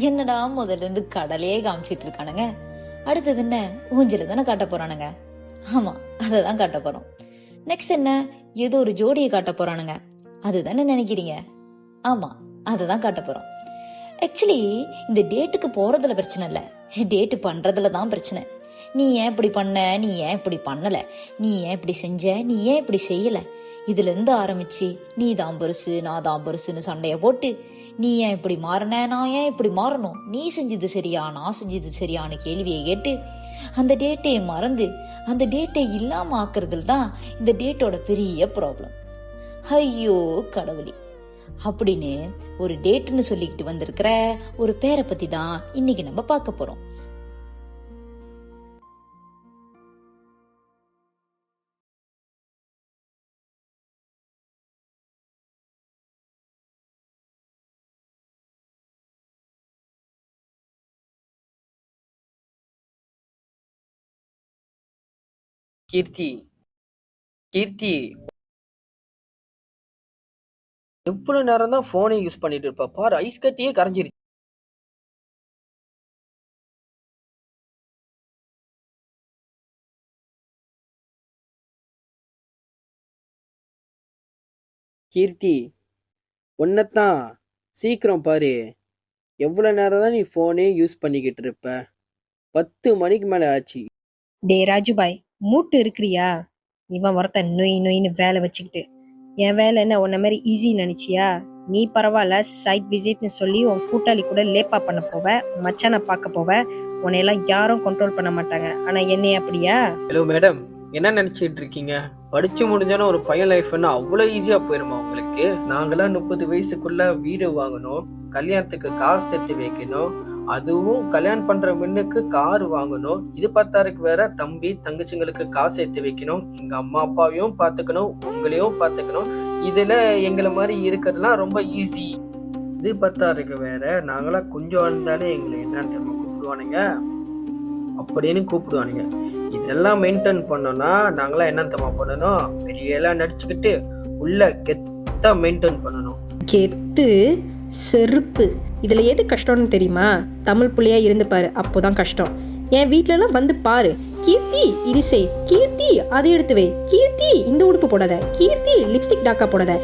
என்னடா முதல்ல இருந்து கடலையே காமிச்சிட்டு இருக்கானுங்க, அடுத்தது என்ன ஊஞ்சல தானே காட்ட போறானுங்க. ஆமா, அததான் காட்ட போறோம். நெக்ஸ்ட் என்ன, ஏதோ ஒரு ஜோடியை காட்ட போறானுங்க. அதுதானே நினைக்கிறீங்க? ஆமா, அததான் காட்ட போறோம். ஆக்சுவலி இந்த டேட்டுக்கு போறதுல பிரச்சனை இல்ல, டேட்டு பண்றதுல தான் பிரச்சனை. நீ ஏன் இப்படி பண்ண, நீ ஏன் இப்படி பண்ணல, நீ ஏன் இப்படி செஞ்ச, நீ ஏன் இப்படி செய்யல, இதுல இருந்து ஆரம்பிச்சு நீ தான் பெருசு நான் தான் பெருசுன்னு சண்டைய போட்டு, நீ ஏன் இப்படி மாறின, நான் ஏன் இப்படி மாறணும், நீ செஞ்சது சரியா நான் செஞ்சது சரியான்னு கேள்வியை கேட்டு அந்த டேட்டையை மறந்து அந்த டேட்டை இல்லாம ஆக்குறதுல தான் இந்த டேட்டோட பெரிய ப்ராப்ளம். ஐயோ கடவுளே, அப்படின்னு ஒரு டேட்னு சொல்லிக்கிட்டு வந்திருக்கிற ஒரு பேரை பத்தி தான் இன்னைக்கு நம்ம பார்க்க போறோம். கீர்த்தி, கீர்த்தி, எவ்வளவு நேரம் தான் போனை யூஸ் பண்ணிட்டு இருப்ப பாரு, ஐஸ் கட்டியே கரைஞ்சிருச்சு. கீர்த்தி, ஒன்னத்தான் சீக்கிரம் பாரு. எவ்வளவு நேரம் தான் நீ போனே யூஸ் பண்ணிக்கிட்டு இருப்ப? 10 மணிக்கு மேல ஆச்சு. டே ராஜுபாய், மூட்டு இருக்கிறியா? இவன் ஒருத்தன் நொய் நொயின்னு வேலை வச்சுக்கிட்டு, என் வேலை என்ன உன்ன மாதிரி ஈஸி நினைச்சியா? நீ பரவாயில்ல, சைட் விசிட்னு சொல்லி உன் கூட்டாளி கூட லேப்பா பண்ண போவ, மச்சானை பார்க்க போவ, உன்னையெல்லாம் யாரும் கண்ட்ரோல் பண்ண மாட்டாங்க. ஆனா என்னைய அப்படியா? ஹலோ மேடம், என்ன நினைச்சிட்டு இருக்கீங்க? படிச்சு முடிஞ்சாலும் ஒரு பையன் லைஃப்னா அவ்வளவு ஈஸியா போயிருமா உங்களுக்கு? நாங்களாம் 30 வயசுக்குள்ள வீடு வாங்கணும், கல்யாணத்துக்கு காசு சேர்த்து வைக்கணும், அதுவும் கல்யாணம் பண்ற பெண்ணுக்கு கார் வாங்கணும், இது பத்தாருக்கு வேற தம்பி தங்கச்சிங்களுக்கு காசு சேர்த்து வைக்கணும், எங்க அம்மா அப்பாவையும் பாத்துக்கணும், உங்களையும் பாத்துக்கணும். இதுல எங்களை மாதிரி இருக்கிறதுலாம் ரொம்ப ஈஸி. இது பத்தாருக்கு வேற நாங்களாம் கொஞ்சம் இருந்தாலே எங்களை என்ன தெரியுமா கூப்பிடுவானுங்க, அப்படின்னு கூப்பிடுவானுங்க. இதெல்லாம் மெயின்டைன் பண்ணோம்னா நாங்களாம் என்ன தெரியுமா பண்ணணும், வெளியெல்லாம் நடிச்சுக்கிட்டு உள்ள கெத்தா மெயின்டைன் பண்ணணும். கெத்து செருப்பு. இதுல எது கஷ்டம்னு தெரியுமா? தமிழ் புள்ளையா இருந்து பாரு, அப்போதான் கஷ்டம். என் வீட்டுல எல்லாம் வந்து பாரு, கீர்த்தி இது செய், கீர்த்தி அதை எடுத்து வை, கீர்த்தி இந்த உடுப்பு போடாத, கீர்த்தி லிப்ஸ்டிக் டாக்கா போடாத.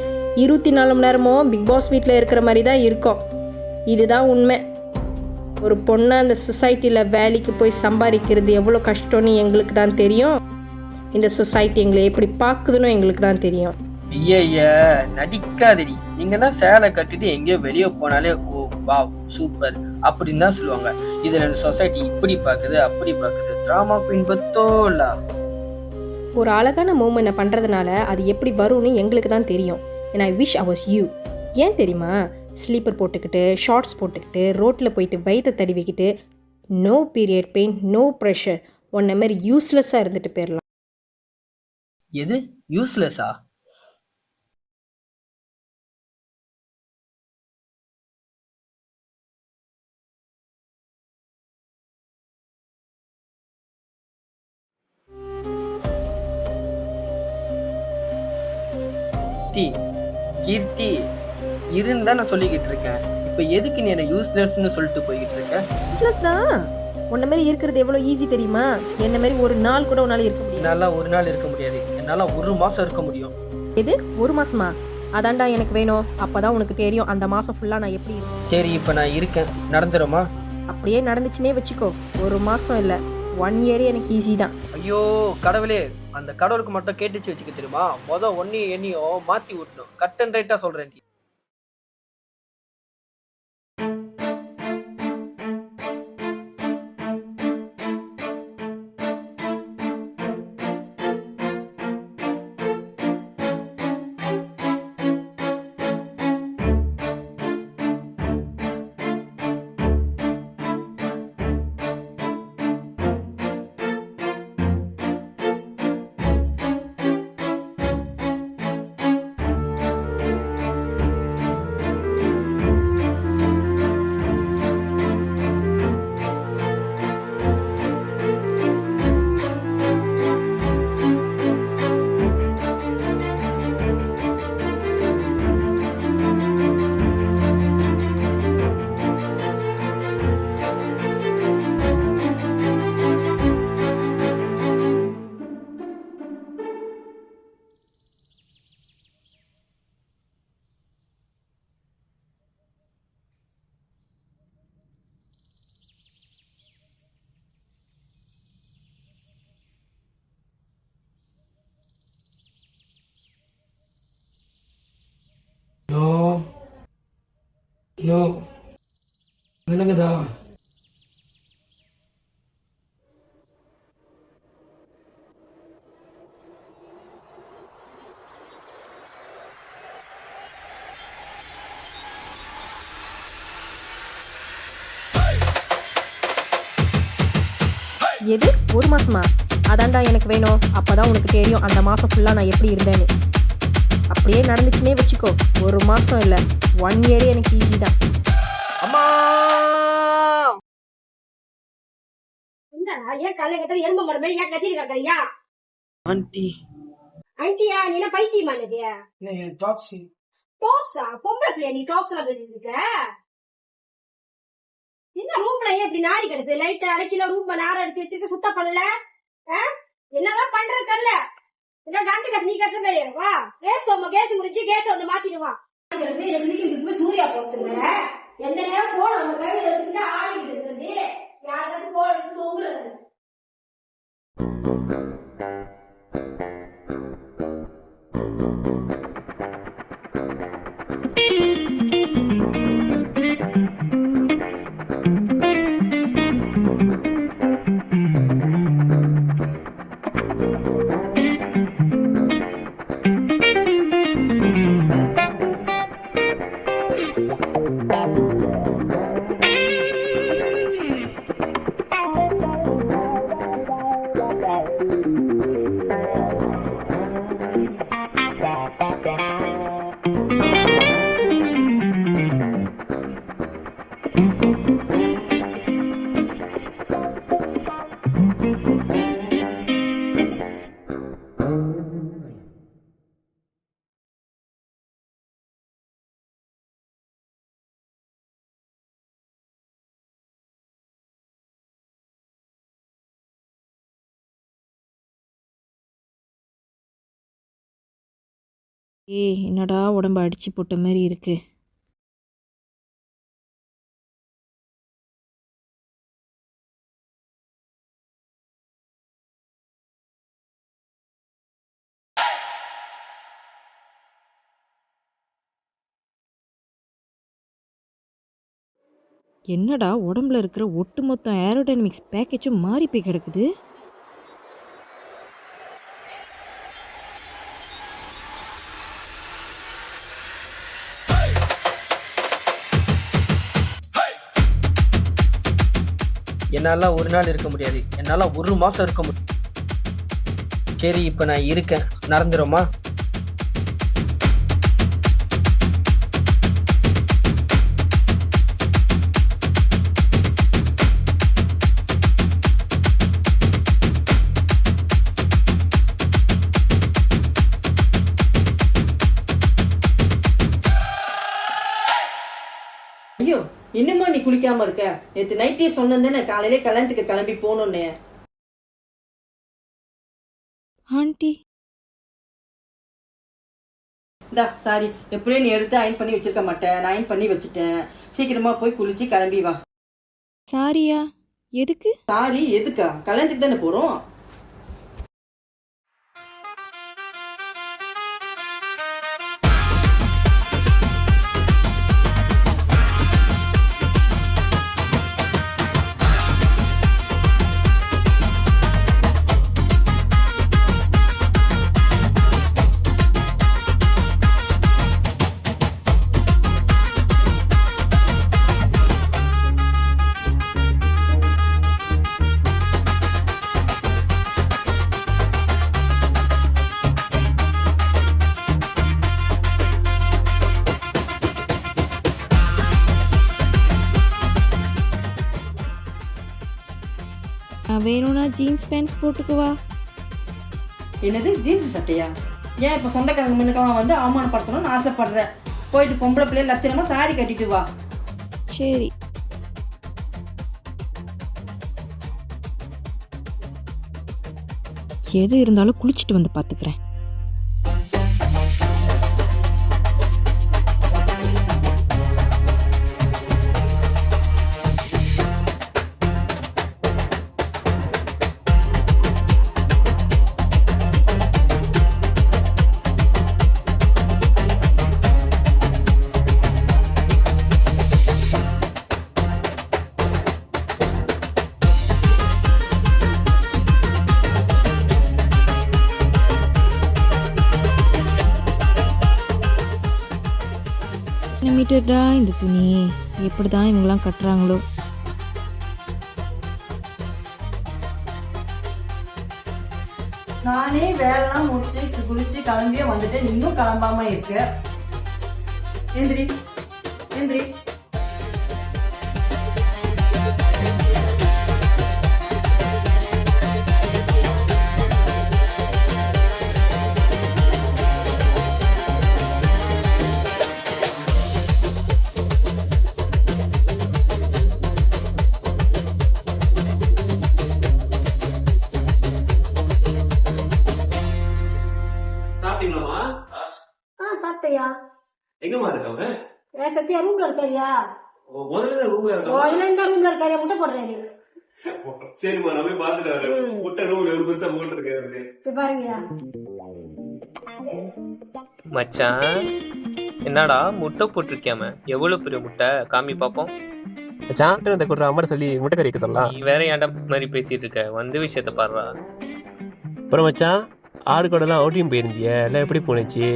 24 மணி நேரமும் பிக் பாஸ் வீட்டில் இருக்கிற மாதிரி தான் இருக்கும். இதுதான் உண்மை. ஒரு பொண்ணு அந்த சொசைட்டியில் வேலைக்கு போய் சம்பாதிக்கிறது எவ்வளோ கஷ்டம்னு எங்களுக்கு தான் தெரியும். இந்த சொசைட்டி எங்களை எப்படி பார்க்குதுன்னு எங்களுக்கு தான் தெரியும். ஐய நடிக்காதடி. நீங்கெல்லாம் சேலை கட்டிட்டு எங்கேயோ வெளியே போனாலே ஓ வாவ் சூப்பர் அப்படின்னு தான் சொல்லுவாங்க. இதுல சொசைட்டி இப்படி பாக்குது அப்படி பாக்குது, டிராமா குயின் பத்தோல. ஒரு அழகான மூமெண்ட் பண்ணுறதுனால அது எப்படி வரும்னு எங்களுக்கு தான் தெரியும். and I wish I was you. ஏன் தெரியுமா? ஸ்லீப்பர் போட்டுக்கிட்டு ஷார்ட்ஸ் போட்டுக்கிட்டு ரோட்டில் போயிட்டு வயிற்றை தடிவிக்கிட்டு, no period pain, no pressure, ஒன்ன மாதிரி யூஸ்லெஸ்ஸாக இருந்துட்டு போயிடலாம். எது யூஸ்லெஸ்ஸா? கீர்த்தி இருன்னு தான் நான் சொல்லிக்கிட்டு இருக்கேன். இப்ப எதுக்கு நீ என்ன யூஸ்லெஸ்ன்னு சொல்லிட்டு போய்கிட்டு இருக்க? யூஸ்லெஸ் தான். உன்ன மாதிரி இருக்கிறது எவ்வளோ ஈஸி தெரியுமா? என்ன மாதிரி ஒரு நாள் கூட உன்னால இருக்க முடியும். என்னால ஒரு நாள் இருக்க முடியாது, என்னால 1 மாசம் இருக்க முடியும். எது 1 மாசமா? அதான்டா எனக்கு வேணும். அப்பதான் உனக்கு தெரியும் அந்த மாசம் ஃபுல்லா நான் எப்படி இருக்கேன். சரி, இப்ப நான் இருக்கேன், நடந்துருமா? அப்படியே நடந்துச்சுன்னே வச்சுக்கோ. 1 மாசம் இல்ல, 1 இயர் எனக்கு ஈஸி தான். ஐயோ கடவுளே, அந்த கடவுளுக்கு மட்டும் கேட்டுச்சு வச்சுக்க தெரியுமா? ஒன்னையும் என்னையும் மாத்தி விட்டணும். கட் அண்ட் ரைட்டா சொல்றேன். ஹலோ, என்னங்கடா? எது 1 மாசமா? அதான்டா எனக்கு வேணும். அப்பதான் உனக்கு தெரியும் அந்த மாசம் ஃபுல்லா நான் எப்படி இருந்தேன்னு. அப்படியே நடந்துச்சுன்னே வச்சுக்கோ, 1 மாசம் இல்லை 1 இயரே எனக்கு ஈஸி தான். அம்மா! என்னடா ஏன் காலையில கத்துற எறும்பு மாடு மாதிரி ஏன் கத்திட்டு கிடக்குறியா? ஆண்டி, ஆண்டியா நீ என்ன பைத்தியமா எனக்கு? என் டாப்ஸி. டாப்ஸா? பொம்பளை பிள்ளையா நீ டாப்ஸ் எல்லாம் கட்டிட்டு இருக்க? என்ன ரூம்ல ஏன் இப்படி நாரி கிடக்கு? லைட் அடைக்கல, ரூம் நார அடிச்சு வச்சிருக்க, சுத்தம் பண்ணல. என்னதான் பண்றது தெரியல. என்ன கண்டு காசு நீ கட்டுற மாதிரி வா. கேஸ் முடிச்சு கேஸ் வந்து மாத்திடுவான். சூர்யா போத்துங்க எந்த நேரம் போன நம்ம கையில இருந்து ஆடிட்டு இருக்கிறது யாருக்காவது போடுறது தூங்குறது. என்னடா உடம்பு அடிச்சு போட்ட மாதிரி இருக்கு. என்னடா உடம்புல இருக்கிற ஒட்டுமொத்த ஏரோடைனமிக்ஸ் பேக்கேஜும் மாறி போய் கிடக்குது. என்னால ஒரு நாள் இருக்க முடியாது, என்னால 1 மாசம் இருக்க முடியும். சரி, இப்ப நான் இருக்கேன், நடந்துருமா? ஐயோ, இன்னுமா நீ குளிக்காம இருக்க? நேத்து நைட்டே சொன்னேன் காலையிலே கல்யாணத்துக்கு கிளம்பி போகணும்னு. ஆண்டி, இந்தா சாரி, எப்படியே நீ எடுத்து அயன் பண்ணி வச்சிருக்க மாட்டேன், நான் அயன் பண்ணி வச்சுட்டேன். சீக்கிரமா போய் குளிச்சு கிளம்பி வா. சாரியா? எதுக்கு? சாரி எதுக்கா? கல்யாணத்துக்கு தானே போறோம். வேணும்னா ஜீன்ஸ் பேண்ட்ஸ் போட்டுக்குவா. என்னது ஜீன்ஸ் சட்டையா? ஏன் இப்ப சொந்தக்காரங்க முன்னுக்கெல்லாம் வந்து அவமானப்படுத்தணும்னு ஆசைப்படுற? போயிட்டு பொம்பளை பிள்ளைய லட்சணமா சாரி கட்டிட்டு வா. சரி. எது இருந்தாலும் குளிச்சுட்டு வந்து பார்த்துக்கிறேன். மீட்டர்டா இந்த துணி. எப்படி தான் இவங்கெல்லாம் கட்டுறாங்களோ. நானே வேலைலாம் முடிச்சு குளிச்சு கிளம்பியே வந்துட்டு இன்னும் கிளம்பாம இருக்க. எந்திரி எந்திரி. சாப்பிட்டீங்களாமா? சாப்பிட்டியா? எங்கம்மா இருக்காங்க? சத்யா ரூம்ல இருக்காரியா? முதல்ல ரூம்ல இதுல இந்த ரூம்ல இருக்காரியா? முட்டை போடுறேன். சரிம்மா, நான் போய் பாத்துட்டு வரேன். முட்டை ரூம்ல ஒரு பெருசா மூட்டை இருக்கு பாருங்கயா. மச்சான், என்னடா முட்டை போட்டிருக்கியாம? எவ்வளவு பெரிய முட்டை காமி பாப்போம். மச்சான் இந்த கொடுற அம்மா சொல்லி முட்டை கறி வைக்க சொல்லலாம். நீ வேற ஏன்டா மாதிரி பேசிட்டு இருக்க? வந்து விஷயத்த பாடுறா. அப்புறம் மச்சான், ஆறு கூடலாம் அவுட்டிங் போயிருந்திய எல்லாம் எப்படி போனுச்சு?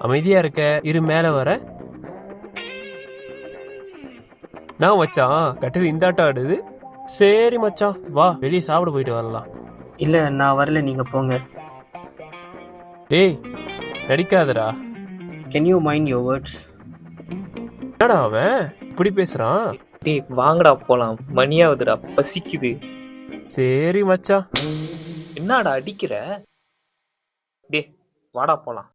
அமைதியா இருக்க, இரு மேல வர. நான் மச்சான் கட்டில் இந்த ஆட்டம் ஆடுது. சரி மச்சான், வா வெளியே சாப்பிட போயிட்டு வரலாம். இல்லை நான் வரல, நீங்கள் போங்க. டேய் நடிக்காதடா. Can you mind your words? என்னடா அவன் இப்படி பேசுறான்? டேய் வாங்கடா போலாம், மணியாவதுடா, பசிக்குது. சரி மச்சான். என்னடா அடிக்கிற? டே வாடா போலாம்.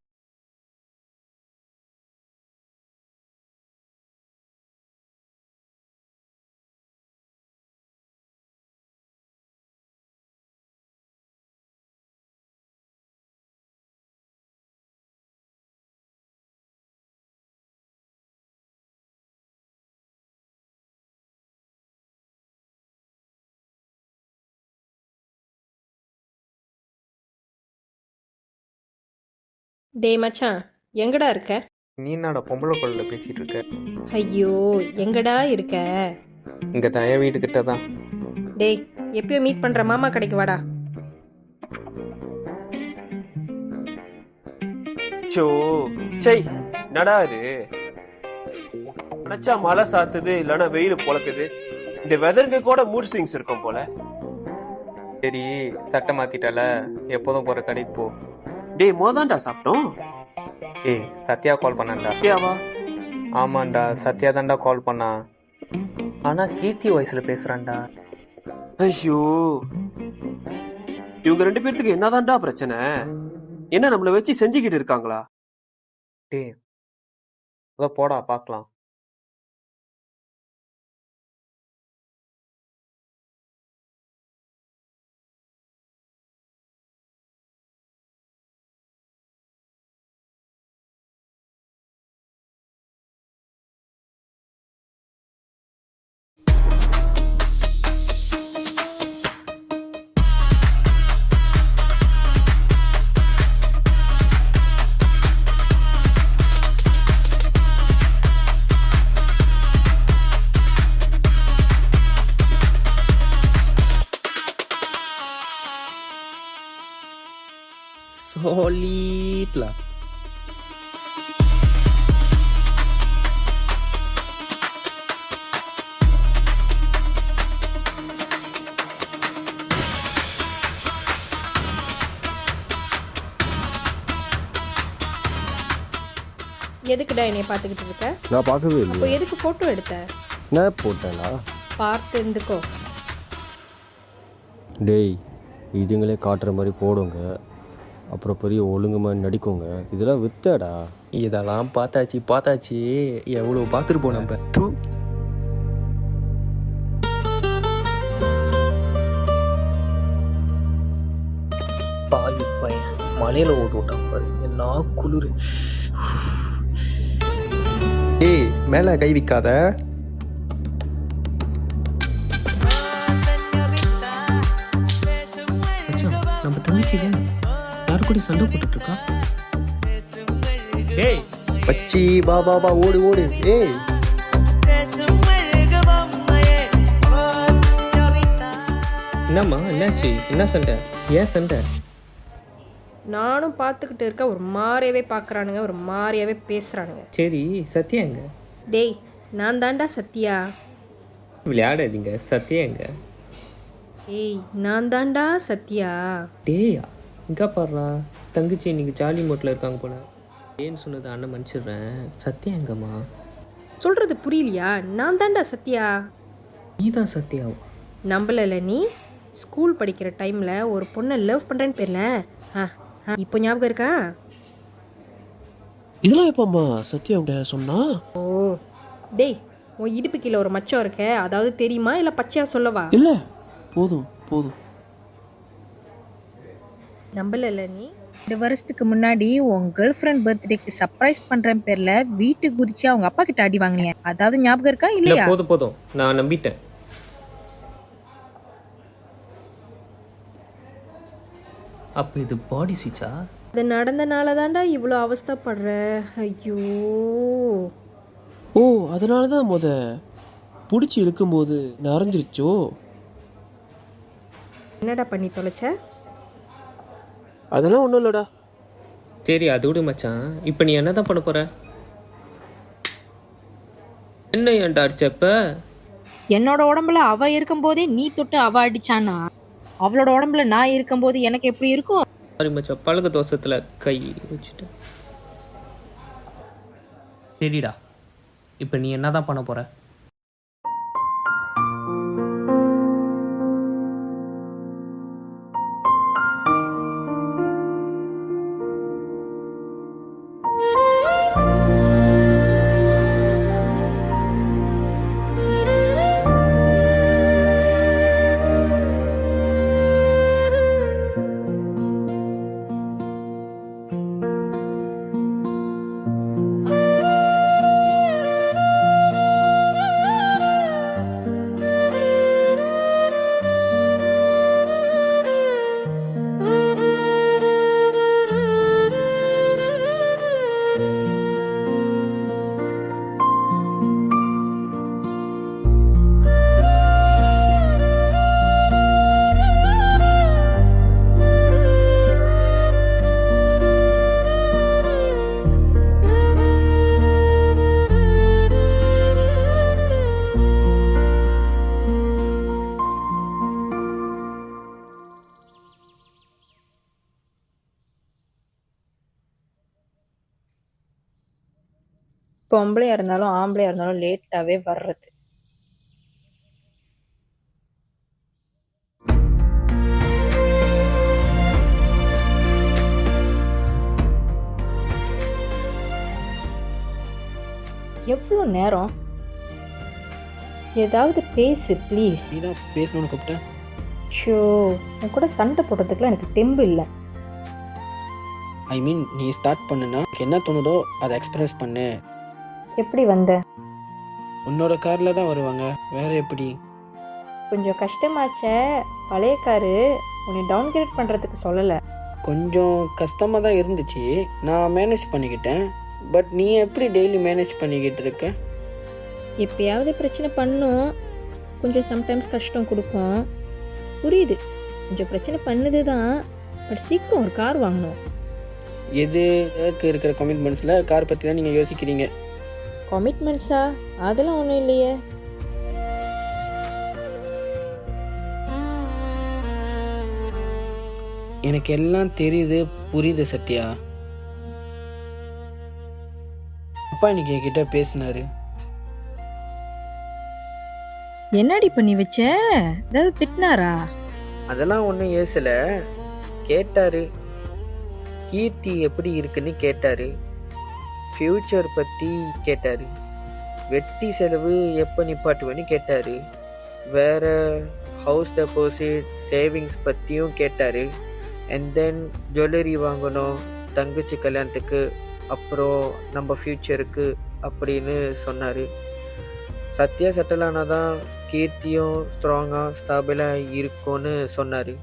டேய் மச்சான், எங்கடா இருக்க? நீ என்னடா பொம்பளை குரல்ல பேசிட்டு இருக்க? ஐயோ, எங்கடா இருக்க? இங்க தான் என் வீட்டுக்கிட்ட தான். டேய், எப்பயோ மீட் பண்ற மாமா கடைக்கு வாடா. சோ சை, நடா இது? நினைச்சா மழை சாத்துது, இல்லன்னா வெயில் பொழக்குது. இந்த வெதருக்கு கூட மூட் ஸ்விங்ஸ் இருக்கும் போல. சரி சட்டை மாத்திட்டால, எப்போதும் போற கடைக்கு போ. டேய் மோதான்டா சாப்பிட்டோம். ஏய் சத்யா கால் பண்ணான்டா. சத்யாவா? ஆமாண்டா, சத்யா தான்டா கால் பண்ணா. ஆனா கீர்த்தி வயசுல பேசுறான்டா. ஐயோ, இவங்க ரெண்டு பேர்த்துக்கு என்னதான்டா பிரச்சனை? என்ன நம்மள வச்சு செஞ்சுக்கிட்டு இருக்காங்களா? டேய் அதோ போடா பாக்கலாம். Solid lah. எதுக்குடா என்னைய பார்த்துக்கிட்டு இருக்க? நான் பார்க்கவே அப்போ இல்லையே. எதுக்கு போட்டோ எடுத்த? ஸ்னாப் போட்டேனா? பார்த்து இருந்துக்கோ. டேய் இதுங்களே காட்டுற மாதிரி போடுங்க, அப்புறம் பெரிய ஒழுங்கு மாதிரி நடிக்குங்க. இதெல்லாம் வித்தடா. இதெல்லாம் பார்த்தாச்சு எவ்வளவு பார்த்துருப்போம் நம்ம. பாவி பையன் மலையில ஓட்டு விட்டான் பாரு, என்ன குளிரு. ஏய் மேல கை வைக்காத. நம்ம தங்கச்சிங்க யாரு கூட சண்டை போட்டுட்டு இருக்கா? டேய் பச்சி வா வா வா, ஓடு ஓடு. ஏய் என்னம்மா என்னாச்சு? என்ன சண்டை? ஏன் சண்டை? நானும் பார்த்துக்கிட்டு இருக்க, ஒரு மாதிரியாவே பார்க்குறானுங்க, ஒரு மாதிரியாவே பேசுகிறானுங்க. சரி சத்யா எங்க? டேய், நான் தாண்டா சத்யா. விளையாடாதீங்க. சத்யா எங்க? ஏய், நான் தாண்டா சத்யா. டேயா இங்கே பாடுறா, தங்கச்சி இன்னைக்கு ஜாலி மோட்டில் இருக்காங்க போல. ஏன்னு சொன்னது அண்ணன் மன்னிச்சிடுறேன். சத்யா எங்கம்மா? சொல்கிறது புரியலையா? நான் தாண்டா சத்யா. நீ தான் சத்யாவா? நம்பல நீ? ஸ்கூல் படிக்கிற டைமில் ஒரு பொண்ணை லவ் பண்ணுறேன்னு பேர்ல. இப்போ ஞாபகம் இருக்கா? இதெல்லாம் எப்பம்மா சத்யா உடைய சொன்னா? ஓ டேய், உன் இடுப்பு கீழே ஒரு மச்சம் இருக்க, அதாவது தெரியுமா இல்லை பச்சையாக சொல்லவா? இல்ல, போதும் போதும். நம்பல நீ? 2 வருஷத்துக்கு முன்னாடி உன் கேர்ள் ஃப்ரெண்ட் பர்த்டேக்கு சர்ப்ரைஸ் பண்றேன் பேர்ல வீட்டுக்கு குதிச்சு அவங்க அப்பா கிட்ட அடி வாங்கினிய, அதாவது ஞாபகம் இருக்கா இல்லை இல்லையா? போதும் போதும், நான் நம்பிட்டேன். அப்போ இது பாடி ஸ்விட்சா? அது நடந்தனால தாண்டா இவ்வளோ அவஸ்தைப்படுற. ஐயோ, ஓ அதனால தான் பிடிச்சி இழுக்கும்போது நரைஞ்சிருச்சோ? என்னடா பண்ணி தொலைச்ச? அதெல்லாம் ஒன்றும் இல்லைடா. சரி அது விடு மச்சான். இப்போ நீ என்ன தான் பண்ண போற? என்ன ஏன்டா அடிச்சப்ப? என்னோட உடம்புல அவ இருக்கும்போதே நீ தொட்டு அவ அடிச்சானா, அவளோட உடம்புல நான் இருக்கும்போது எனக்கு எப்படி இருக்கும்? சாரி மச்சான், பழக தோசத்தில் கை வச்சுட்டேன். சரிடா, இப்போ நீ என்ன தான் பண்ண போற? பொம்பளையா இருந்தாலும் ஆம்பளையா இருந்தாலும் லேட்டாவே வர்றது. எவ்வளோ நேரம்? ஏதாவது பேசு ப்ளீஸ். நீ தான் பேசணும்னு கூப்பிட்டேன். ஷோ, உன் கூட சண்டை போடுறதுக்குலாம் எனக்கு தெம்பு இல்லை. ஐ மீன் நீ ஸ்டார்ட் பண்ணுனா என்ன தோணுதோ அதை எக்ஸ்பிரஸ் பண்ணு. எப்படி வந்த? உன்னோட காரில் தான் வருவாங்க, வேற எப்படி? கொஞ்சம் கஷ்டமாச்ச. பழைய காரு, உன்னை டவுன் கிரேட் பண்ணுறதுக்கு சொல்லலை. கொஞ்சம் கஷ்டமாக தான் இருந்துச்சு, நான் மேனேஜ் பண்ணிக்கிட்டேன். பட் நீ எப்படி டெய்லி மேனேஜ் பண்ணிக்கிட்டு இருக்க? எப்பயாவது பிரச்சனை பண்ணும், கொஞ்சம் சம்டைம்ஸ் கஷ்டம் கொடுக்கும். புரியுது, கொஞ்சம் பிரச்சனை பண்ணுது தான். பட் சீக்கிரம் ஒரு கார் வாங்கணும். எதுக்கு இருக்கிற கமிட்மெண்ட்ஸில் கார் பற்றி தான் நீங்கள் யோசிக்கிறீங்க. கமிட்மெண்ட்ஸா? அதெல்லாம் ஒன்றும் இல்லையே. எனக்கு எல்லாம் தெரியுது, புரியுது சத்யா. அப்பா இன்னைக்கு என்கிட்ட பேசினாரு. என்னடி பண்ணி வச்ச? ஏதாவது திட்டினாரா? அதெல்லாம் ஒன்றும் ஏசல. கேட்டாரு, கீர்த்தி எப்படி இருக்குன்னு கேட்டாரு, ஃப்யூச்சர் பற்றி கேட்டாரு, வெட்டி செலவு எப்போ நிப்பாட்டுவேன்னு கேட்டாரு, வேற ஹவுஸ் டெபாசிட் சேவிங்ஸ் பற்றியும் கேட்டாரு. அண்ட் தென் ஜுவல்லரி வாங்கணும் தங்கச்சி கல்யாணத்துக்கு, அப்புறம் நம்ம ஃப்யூச்சருக்கு அப்படின்னு சொன்னார். சத்யா செட்டில் ஆனால் தான் கீர்த்தியும் ஸ்ட்ராங்காக ஸ்டாபிளாக இருக்கும்னு சொன்னார்.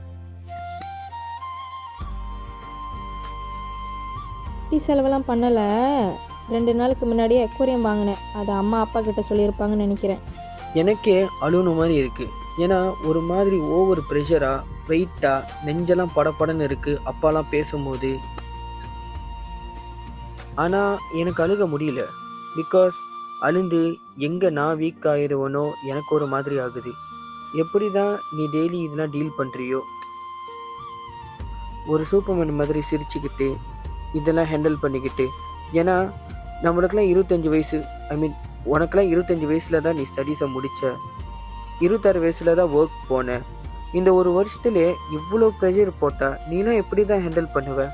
டீ செலவெல்லாம் பண்ணலை. 2 நாளுக்கு முன்னாடியே அக்வேரியம் வாங்கினேன். அதை அம்மா அப்பா கிட்ட சொல்லியிருப்பாங்கன்னு நினைக்கிறேன். எனக்கே அழுன மாதிரி இருக்கு. ஏன்னா ஒரு மாதிரி ஓவர் ப்ரெஷரா வெயிட்டா நெஞ்செல்லாம் படபடன்னு இருக்கு அப்பாலாம் பேசும்போது. ஆனால் எனக்கு அழுக முடியல. பிகாஸ் அழுந்து எங்கே நான் வீக் ஆயிடுவனோ எனக்கு ஒரு மாதிரி ஆகுது. எப்படி தான் நீ டெய்லி இதெல்லாம் டீல் பண்ணுறியோ? ஒரு சூப்பர்மேன் மாதிரி சிரிச்சுக்கிட்டு இதெல்லாம் ஹேண்டில் பண்ணிக்கிட்டு. ஏன்னா நம்மளுக்கெல்லாம் 25 வயசு, ஐ மீன் உனக்கெல்லாம் 25 வயசில் தான் நீ ஸ்டடீஸை முடித்த, 26 வயசில் தான் ஒர்க் போன. இந்த ஒரு வருஷத்துலே இவ்வளோ ப்ரெஷர் போட்டால் நீலாம் எப்படி தான் ஹேண்டில் பண்ணுவ?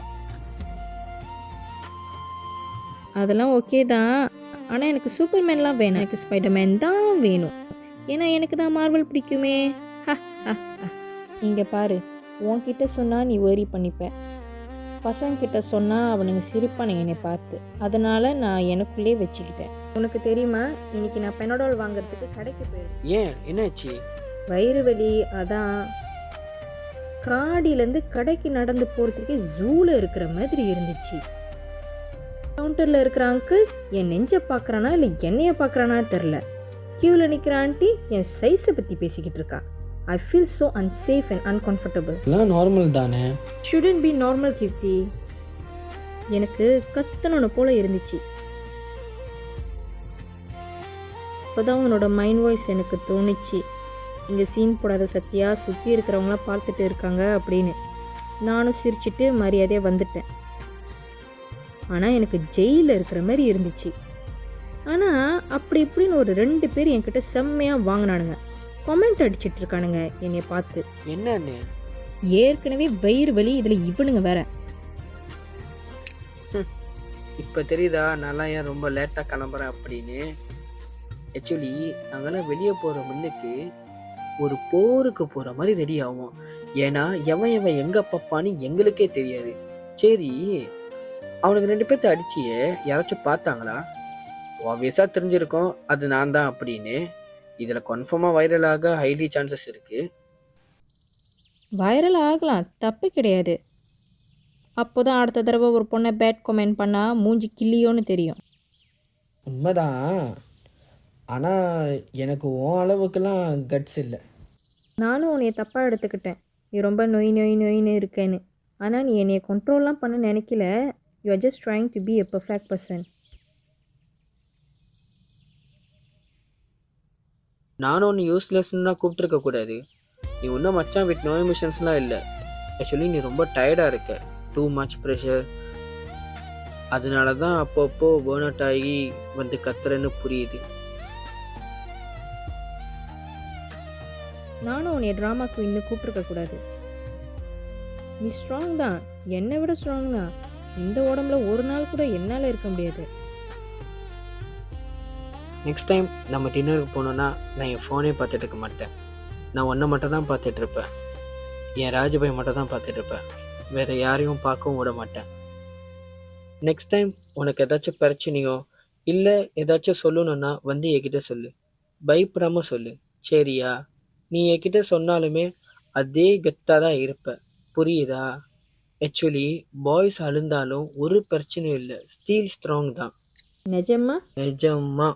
அதெல்லாம் ஓகே தான், ஆனால் எனக்கு சூப்பர்மேன்லாம் வேணாம், எனக்கு ஸ்பைடர்மேன் தான் வேணும். ஏன்னா எனக்கு தான் மார்வல் பிடிக்குமே. இங்கே பாரு, உன்கிட்ட சொன்னால் நீ worry பண்ணிப்ப, பசங்கிட்ட சொன்னால் அவனுங்க சிரிப்பானுங்க என்னை பார்த்து. அதனால் நான் எனக்குள்ளே வச்சுக்கிட்டேன். உனக்கு தெரியுமா, இன்னைக்கு நான் பெனடால் வாங்குறதுக்கு கடைக்கு போயிருந்தேன். ஏன் என்னாச்சு? வயிறு வலி. அதான் காடியிலேருந்து கடைக்கு நடந்து போகிறதுக்கே ஜூவில் இருக்கிற மாதிரி இருந்துச்சு. கவுண்டரில் இருக்கிற அங்கிள் என் நெஞ்சை பார்க்குறானா இல்லை என்னைய பார்க்குறானா தெரில. க்யூவில் நிற்கிற ஆண்டி என் சைஸை பற்றி பேசிக்கிட்டு இருக்கா. I feel so unsafe and uncomfortable. எல்லாம் நார்மல் தானே? ஷுடன்ட் பி நார்மல் கீர்த்தி. எனக்கு கத்தனோட போல இருந்துச்சு. அப்போதான் உன்னோட மைண்ட் வாய்ஸ் எனக்கு தோணுச்சு, இங்கே சீன் போடாத சத்யா, சுற்றி இருக்கிறவங்களாம் பார்த்துட்டு இருக்காங்க அப்படின்னு. நானும் சிரிச்சிட்டு மரியாதையாக வந்துட்டேன். ஆனால் எனக்கு ஜெயிலில் இருக்கிற மாதிரி இருந்துச்சு. ஆனால் அப்படி இப்படின்னு ஒரு 2 பேர் என்கிட்ட செம்மையாக வாங்கினானுங்க. கமெண்ட் அடிச்சிட்டு இருக்கானுங்க என்னை பார்த்து. என்னன்னு? ஏற்கனவே வயிறு வலி, இதில் இவனுங்க வேற. இப்போ தெரியுதா நான்லாம் ஏன் ரொம்ப லேட்டாக கிளம்புறேன் அப்படின்னு? ஆக்சுவலி நாங்கள்லாம் வெளியே போகிற முன்னுக்கு ஒரு போருக்கு போகிற மாதிரி ரெடி ஆகும். ஏன்னா எவன் எவன் எங்கே பார்ப்பான்னு எங்களுக்கே தெரியாது. சரி, அவனுக்கு 2 பேர்த்த அடிச்சியே யாராச்சும் பார்த்தாங்களா? ஆப்வியஸாக தெரிஞ்சிருக்கோம் அது நான் தான் அப்படின்னு. இதில் கன்ஃபார்மாக வைரலாக ஹைலி சான்சஸ் இருக்குது. வைரல் ஆகலாம், தப்பு கிடையாது. அப்போ தான் அடுத்த தடவை ஒரு பொண்ணை பேட் கமெண்ட் பண்ணால் மூஞ்சி கிள்ளியோன்னு தெரியும். உண்மைதான், ஆனால் எனக்கு உன் அளவுக்குலாம் கட்ஸ் இல்லை. நானும் உன்னைய தப்பாக எடுத்துக்கிட்டேன், நீ ரொம்ப நொய் நொய் நொயின்னு இருக்கேன்னு. ஆனால் நீ என்னைய கண்ட்ரோல்லாம் பண்ண நினைக்கல. You are just trying to be a perfect person. நானும் ஒன்று யூஸ்லெஸ்ன்னா கூப்பிட்டுருக்க கூடாது. நீ ஒன்றும் மச்சான் வித் நோ எமிஷன்ஸ்லாம் இல்லை. ஆக்சுவலி நீ ரொம்ப டயர்டாக இருக்க, டூ மச் ப்ரெஷர். அதனால தான் அப்பப்போ பேர்ன் அவுட் ஆகி வந்து கத்துறேன்னு புரியுது. நானும் உன்னைய ட்ராமாக்கு இன்னும் கூப்பிட்டுருக்க கூடாது. நீ ஸ்ட்ராங் தான், என்னை விட ஸ்ட்ராங் தான். இந்த உடம்புல ஒரு நாள் கூட என்னால் இருக்க முடியாது. நெக்ஸ்ட் டைம் நம்ம டின்னருக்கு போனோன்னா நான் என் ஃபோனே பார்த்துட்டு இருக்க மாட்டேன். நான் ஒன்றை மட்டும் தான் பார்த்துட்டு இருப்பேன், என் ராஜபாய் மட்டும் தான் பார்த்துட்டு இருப்பேன். வேறு யாரையும் பார்க்கவும் விட மாட்டேன். நெக்ஸ்ட் டைம் உனக்கு ஏதாச்சும் பிரச்சனையோ இல்லை ஏதாச்சும் சொல்லணுன்னா வந்து என்கிட்ட சொல்லு, பயப்படாமல் சொல்லு, சரியா? நீ என்கிட்ட சொன்னாலுமே அதே கெத்தாக தான் இருப்ப, புரியுதா? ஆக்சுவலி பாய்ஸ் அழுந்தாலும் ஒரு பிரச்சனையும் இல்லை, ஸ்டீல் ஸ்ட்ராங் தான். நிஜமா? நிஜமா.